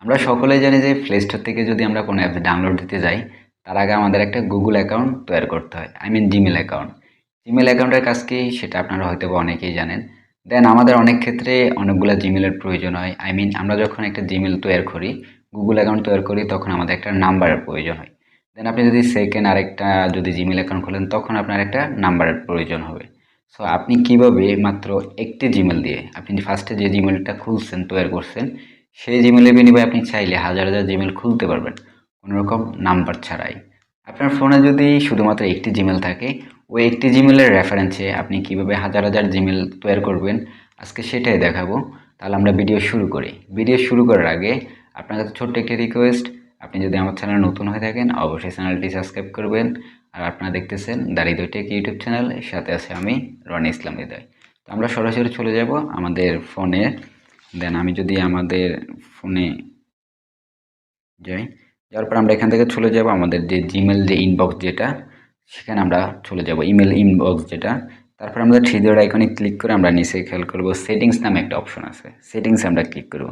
আমরা সকলেই জানি যে প্লে স্টোর থেকে যদি আমরা কোনো অ্যাপস ডাউনলোড দিতে যাই তার আগে আমাদের একটা গুগল অ্যাকাউন্ট তৈরি করতে হয়, জিমেল অ্যাকাউন্ট। জিমেল অ্যাকাউন্টের কাজ কি সেটা আপনারা হয়তো বা অনেকেই জানেন। দেন আমাদের অনেক ক্ষেত্রে অনেকগুলো জিমেলের প্রয়োজন হয়। আমরা যখন একটা জিমেল তৈরি করি, গুগল অ্যাকাউন্ট তৈরি করি, তখন আমাদের একটা নাম্বারের প্রয়োজন হয়। দেন আপনি যদি সেকেন্ড আরেকটা যদি জিমেল অ্যাকাউন্ট খোলেন তখন আপনার একটা নাম্বারের প্রয়োজন হবে। সো আপনি কিভাবে মাত্র একটি জিমেল দিয়ে আপনি ফার্স্টে যে জিমেলটা খুলছেন তৈরি করছেন সেই জিমেলের বিনিময়ে আপনি চাইলে হাজার হাজার জিমেল খুলতে পারবেন কোনো রকম নাম্বার ছাড়াই। আপনার ফোনে যদি শুধুমাত্র একটি জিমেল থাকে, ওই একটি জিমেলের রেফারেন্সে আপনি কিভাবে হাজার হাজার জিমেল তৈরি করবেন আজকে সেটাই দেখাবো। তাহলে আমরা ভিডিও শুরু করি। ভিডিও শুরু করার আগে আপনার কাছে ছোট্ট একটি রিকোয়েস্ট, আপনি যদি আমার চ্যানেল নতুন হয়ে থাকেন অবশ্যই চ্যানেলটি সাবস্ক্রাইব করবেন। আর আপনারা দেখতেছেন the Hridoy tech YouTube channel, সাথে আছে আমি রনি ইসলাম হৃদয়। তো আমরা সরাসরি চলে যাব আমাদের ফোনে। দেন আমি যদি আমাদের ফোনে যাই, যাওয়ার পর আমরা এখান থেকে চলে যাব আমাদের যে জিমেল যে ইনবক্স যেটা, সেখানে আমরা চলে যাব ইমেল ইনবক্স যেটা। তারপর আমরা থ্রি ডট আইকনে ক্লিক করে আমরা নিচে খেয়াল করব সেটিংস নামে একটা অপশন আছে, সেটিংসে আমরা ক্লিক করব।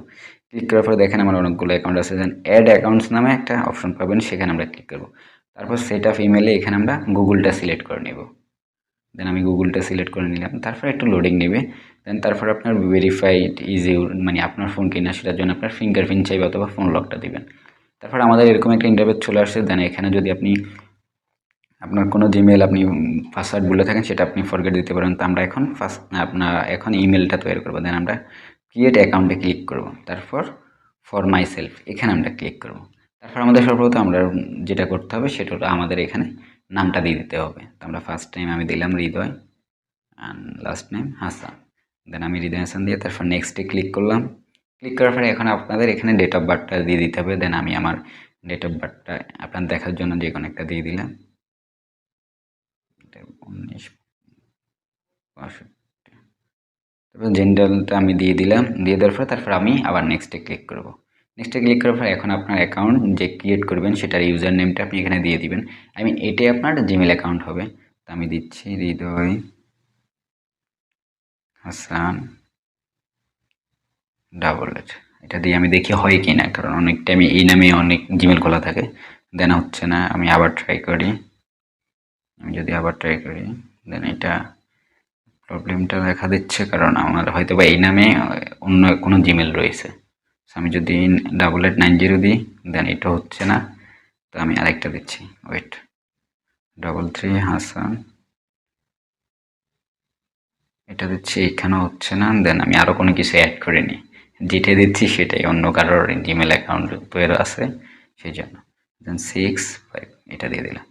ক্লিক করার পর দেখেন আমার অনেকগুলো অ্যাকাউন্ট আছে, দেন অ্যাড অ্যাকাউন্টস নামে একটা অপশন পাবেন, সেখানে আমরা ক্লিক করব। তারপর সেট আপ ইমেলে এখানে আমরা গুগলটা সিলেক্ট করে নেব। দেন আমি গুগলটা সিলেক্ট করে নিলাম। তারপর একটু লোডিং নেবে। দেন তারপর আপনার ভেরিফাইড আপনার ফোন কিনা সেটার জন্য আপনার ফিঙ্গারপ্রিন্ট চাইবে অথবা ফোন লকটা দিবেন। তারপর আমাদের এরকম একটা ইন্টারফেস চলে আসছে। দেন এখানে যদি আপনি আপনার কোনো জিমেল আপনি পাসওয়ার্ড বলে থাকেন সেটা আপনি ফরগেট দিতে পারেন। তো আমরা এখন ইমেলটা তৈরি করবো। দেন আমরা ক্রিয়েট অ্যাকাউন্টে ক্লিক করব। তারপর ফর মাই সেলফ এখানে আমরা ক্লিক করব। তারপর আমাদের সর্বপ্রথম আমরা যেটা করতে হবে সেটা হলো আমাদের এখানে নামটা দিয়ে দিতে হবে। তো আমরা ফার্স্ট টাইম আমি দিলাম হৃদয় অ্যান্ড লাস্ট নেম হাসান। দেন আমি হৃদয় হাসান দিয়ে তারপর নেক্সটে ক্লিক করলাম। ক্লিক করার পরে এখন আপনাদের এখানে ডেট অফ বার্থটা দিয়ে দিতে হবে। দেন আমি আমার ডেট অফ বার্থটা আপনার দেখার জন্য যে কোনো একটা দিয়ে দিলাম, 1965। তারপর জেন্ডারটা আমি দিয়ে দিলাম। দিয়ে দেওয়ার পরে তারপর আমি আবার নেক্সটে ক্লিক করব। নেক্সটে ক্লিক করার পর এখন আপনার অ্যাকাউন্ট যে ক্রিয়েট করবেন সেটার ইউজার নেমটা আপনি এখানে দিয়ে দিবেন। এটাই আপনার জিমেল অ্যাকাউন্ট হবে। তো আমি দিচ্ছি হৃদয় হাসান ডাবল 8। এটা দিয়ে আমি দেখি হয় কি না, কারণ অনেক টাইমে এই নামে অনেক জিমেল খোলা থাকে। দেন হচ্ছে না, আমি আবার ট্রাই করি। আমি যদি আবার ট্রাই করি দেন এটা প্রবলেমটা দেখা দিচ্ছে, কারণ আমার হয়তো বা এই নামে অন্য কোনো জিমেল রয়েছে। আমি যদি 8890 দিই দেন এটা হচ্ছে না। তো আমি আরেকটা দিচ্ছি, ওয়েট, 33 হাসান, এটা দিচ্ছি, এখানেও হচ্ছে না। দেন আমি আরও কোনো কিছু অ্যাড করে নিই, যেটা দিচ্ছি সেটাই অন্য কারোর জিমেল অ্যাকাউন্ট তৈরি আছে সেই জন্য। দেন 65 এটা দিয়ে দিলাম।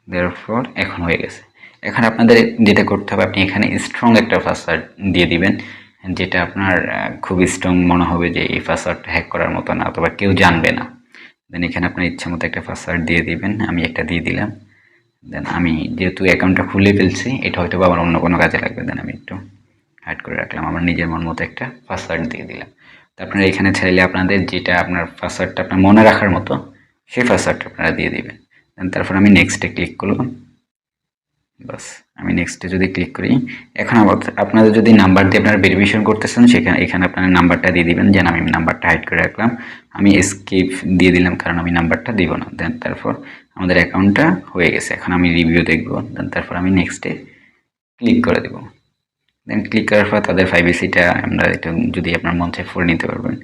দেওয়ার পর এখন হয়ে গেছে। এখন আপনাদের যেটা করতে হবে, আপনি এখানে স্ট্রং একটা পাসওয়ার্ড দিয়ে দিবেন, যেটা আপনার খুব স্ট্রং মনে হবে যে এই পাসওয়ার্ডটা হ্যাক করার মতো না অথবা কেউ জানবে না। দেন এখানে আপনার ইচ্ছা মতো একটা পাসওয়ার্ড দিয়ে দিবেন। আমি একটা দিয়ে দিলাম। দেন আমি যেহেতু অ্যাকাউন্টটা খুলে ফেলছি, এটা হয়তো বা আমার অন্য কোনো কাজে লাগবে। দেন আমি একটু হাইড করে রাখলাম, আমার নিজের মন মতো একটা পাসওয়ার্ড দিয়ে দিলাম। তো আপনারা এখানে চাইলে আপনাদের যেটা আপনার পাসওয়ার্ডটা আপনার মনে রাখার মতো সেই পাসওয়ার্ডটা আপনারা দিয়ে দিবেন। দেন তারপর আমি নেক্সটে ক্লিক করলাম। বাস, আমি নেক্সটে যদি ক্লিক করি, এখন আপনাদের যদি নাম্বার দিয়ে আপনারা ভেরিফিকেশন করতেছেন এখানে আপনারা নাম্বারটা দিয়ে দিবেন। যেন আমি নাম্বারটা হাইড করে রাখলাম, আমি এসকেপ দিয়ে দিলাম কারণ আমি নাম্বারটা দিব না। দেন তারপর আমাদের অ্যাকাউন্টটা হয়ে গেছে। এখন আমি রিভিউ দেখব। দেন তারপর আমি নেক্সটে ক্লিক করে দেব। দেন ক্লিক করার পর তাদের প্রাইভেসিটা আমরা এটা যদি আপনার মন চায় করে নিতে পারবেন।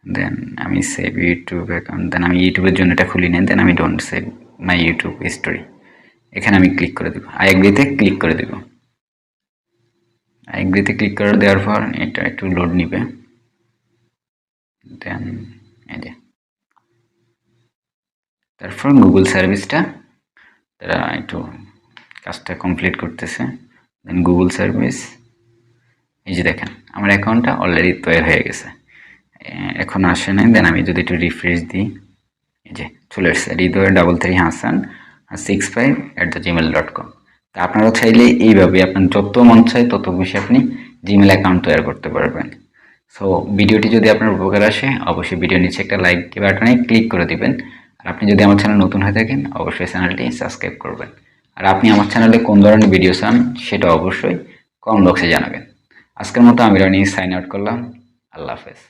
দেন আমি সেভ ইউটিউব অ্যাকাউন্ট, দেন আমি ইউটিউবের জন্য এটা খুলি নেন। দেন আমি don't save my YouTube history, এখানে আমি ক্লিক করে দেবো। আই এগ্রিতে ক্লিক করে দেবো। আই এগ্রিতে ক্লিক করে দেওয়ার পর এটা একটু লোড নিবে। দেন এই যে তারপর গুগল সার্ভিসটা তারা একটু কাজটা কমপ্লিট করতেছে। দেন গুগল সার্ভিস, এই যে দেখেন আমার অ্যাকাউন্টটা অলরেডি তৈরি হয়ে গেছে, এখন আসে নাই। দেন আমি যদি একটু রিফ্রেশ দিই, এই যে চলে এসছে হৃদয় 33 হাসান 65@gmail.com। তা আপনারা চাইলে এইভাবে আপনার যত মন চায় তত বেশি আপনি জিমেল অ্যাকাউন্ট তৈরি করতে পারবেন। সো ভিডিওটি যদি আপনার উপকার আসে অবশ্যই ভিডিও নিচে একটা লাইক বাটনে ক্লিক করে দিবেন। আর আপনি যদি আমার চ্যানেল নতুন হয়ে থাকেন অবশ্যই চ্যানেলটি সাবস্ক্রাইব করবেন। আর আপনি আমার চ্যানেলে কোন ধরনের ভিডিও চান সেটা অবশ্যই কমেন্ট বক্সে জানাবেন। আজকের মতো আমি রনি সাইন আউট করলাম। আল্লাহ হাফেজ।